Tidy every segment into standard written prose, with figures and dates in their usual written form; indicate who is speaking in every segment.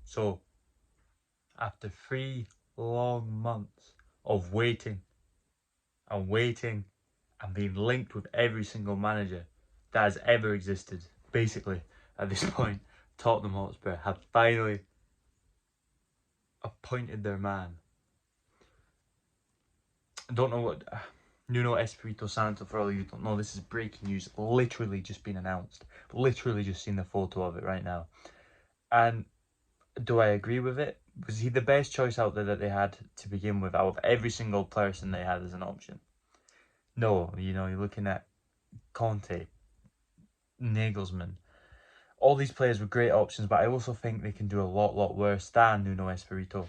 Speaker 1: So, after 3 long months of waiting and waiting and being linked with every single manager that has ever existed, basically, at this point, Tottenham Hotspur have finally appointed their man. I don't know what... Nuno Espírito Santo, for all of you who don't know, this is breaking news, literally just been announced. Literally just seen the photo of it right now. And do I agree with it? Was he the best choice out there that they had to begin with, out of every single person they had as an option? No, you know, you're looking at Conte, Nagelsmann. All these players were great options, but I also think they can do a lot worse than Nuno Espirito.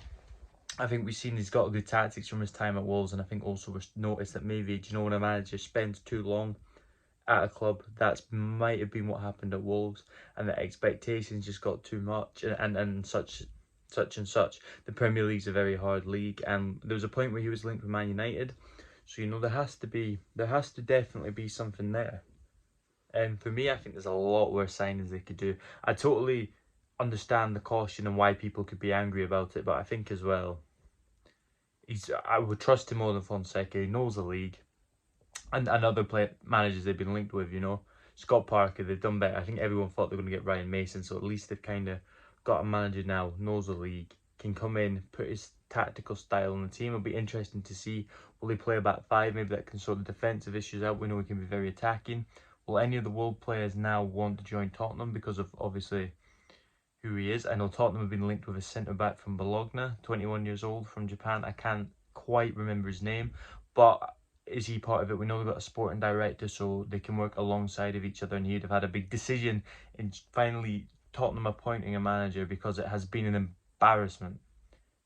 Speaker 1: I think we've seen he's got good tactics from his time at Wolves, and I think also we've noticed that maybe, do you know, when a manager spends too long at a club, that might have been what happened at Wolves, and the expectations just got too much, and such and such. The Premier League's a very hard league, and there was a point where he was linked with Man United, so you know there has to definitely be something there. And for me, I think there's a lot worse signings they could do. I totally understand the caution and why people could be angry about it, but I think as well, I would trust him more than Fonseca. He knows the league, and other managers they've been linked with. You know, Scott Parker, they've done better. I think everyone thought they were going to get Ryan Mason, so at least they've kind of got a manager now, knows the league, can come in, put his tactical style on the team. It'll be interesting to see, will he play a back five? Maybe that can sort the defensive issues out. We know he can be very attacking. Will any of the world players now want to join Tottenham because of obviously who he is? I know Tottenham have been linked with a centre-back from Bologna, 21 years old, from Japan. I can't quite remember his name, but is he part of it? We know they've got a sporting director, so they can work alongside of each other, and he'd have had a big decision in finally Tottenham appointing a manager, because it has been an embarrassment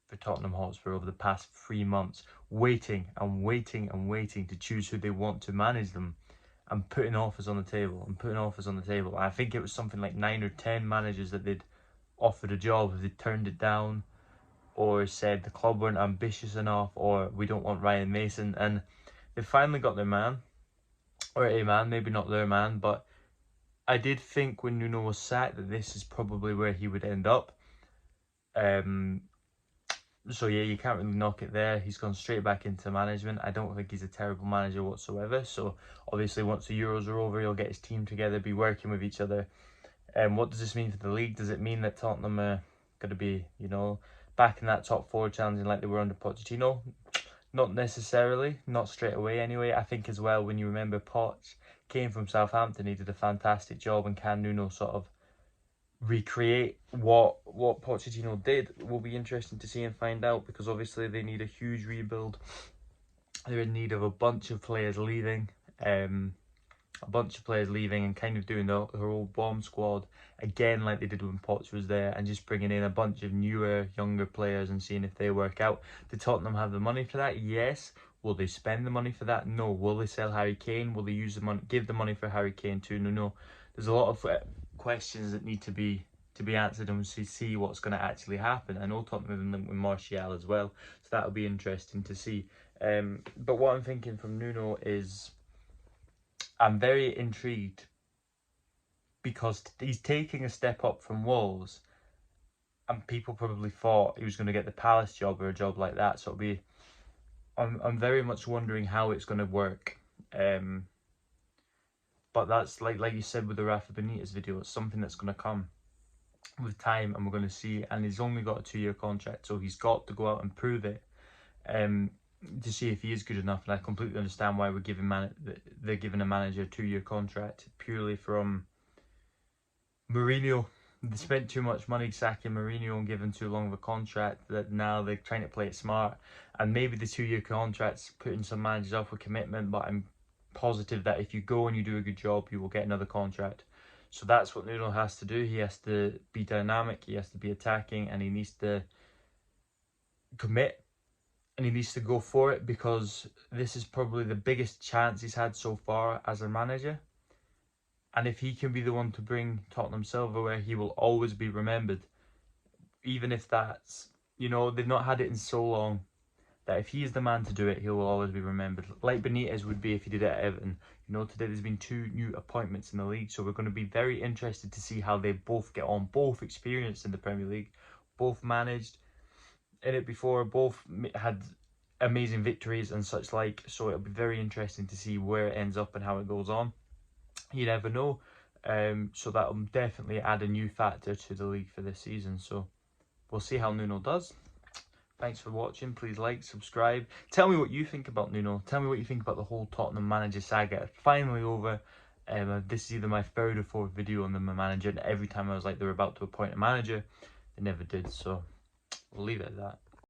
Speaker 1: for Tottenham Hotspur over the past 3 months, waiting to choose who they want to manage them, and putting offers on the table I think it was something like 9 or 10 managers that they'd offered a job, if they turned it down, or said the club weren't ambitious enough, or we don't want Ryan Mason, and they finally got their man, or a man, maybe not their man, but I did think when Nuno was sacked that this is probably where he would end up. So yeah, you can't really knock it there. He's gone straight back into management. I don't think he's a terrible manager whatsoever. So obviously once the Euros are over, he'll get his team together, be working with each other. And what does this mean for the league? Does it mean that Tottenham are going to be, you know, back in that top four, challenging like they were under Pochettino? Not necessarily, not straight away anyway. I think as well, when you remember Poch came from Southampton, he did a fantastic job, and can Nuno sort of recreate what Pochettino did? It will be interesting to see and find out, because obviously they need a huge rebuild. They're in need of a bunch of players leaving, and kind of doing her old bomb squad again, like they did when Poch was there, and just bringing in a bunch of newer, younger players and seeing if they work out. Did Tottenham have the money for that? Yes. Will they spend the money for that? No. Will they sell Harry Kane? Will they use the money, give the money for Harry Kane too? No. There's a lot of questions that need to be answered, and we see what's going to actually happen. I know Tottenham have been linked with Martial as well, so that'll be interesting to see. But what I'm thinking from Nuno is, I'm very intrigued, because he's taking a step up from Wolves, and people probably thought he was going to get the Palace job or a job like that. So it'll be, I'm very much wondering how it's going to work. But that's like you said with the Rafa Benitez video, it's something that's going to come with time, and we're going to see. And he's only got a 2-year contract, so he's got to go out and prove it, to see if he is good enough. And I completely understand why they're giving a manager a 2-year contract, purely from Mourinho. They spent too much money sacking Mourinho and giving too long of a contract, that now they're trying to play it smart. And maybe the 2-year contract's putting some managers off with commitment, but I'm positive that if you go and you do a good job, you will get another contract. So that's what Nuno has to do. He has to be dynamic, he has to be attacking, and he needs to commit, and he needs to go for it, because this is probably the biggest chance he's had so far as a manager. And if he can be the one to bring Tottenham silverware, he will always be remembered. Even if that's, you know, they've not had it in so long, that if he is the man to do it, he will always be remembered. Like Benitez would be if he did it at Everton. You know, today there's been 2 new appointments in the league, so we're going to be very interested to see how they both get on. Both experienced in the Premier League, both managed in it before, both had amazing victories and such like, so it'll be very interesting to see where it ends up and how it goes on. You never know. So that'll definitely add a new factor to the league for this season, so we'll see how Nuno does. Thanks for watching. Please like, subscribe. Tell me what you think about Nuno. Tell me what you think about the whole Tottenham manager saga. It's finally over. This is either my third or fourth video on the manager, and every time I was like, they're about to appoint a manager, they never did. So we'll leave it at that.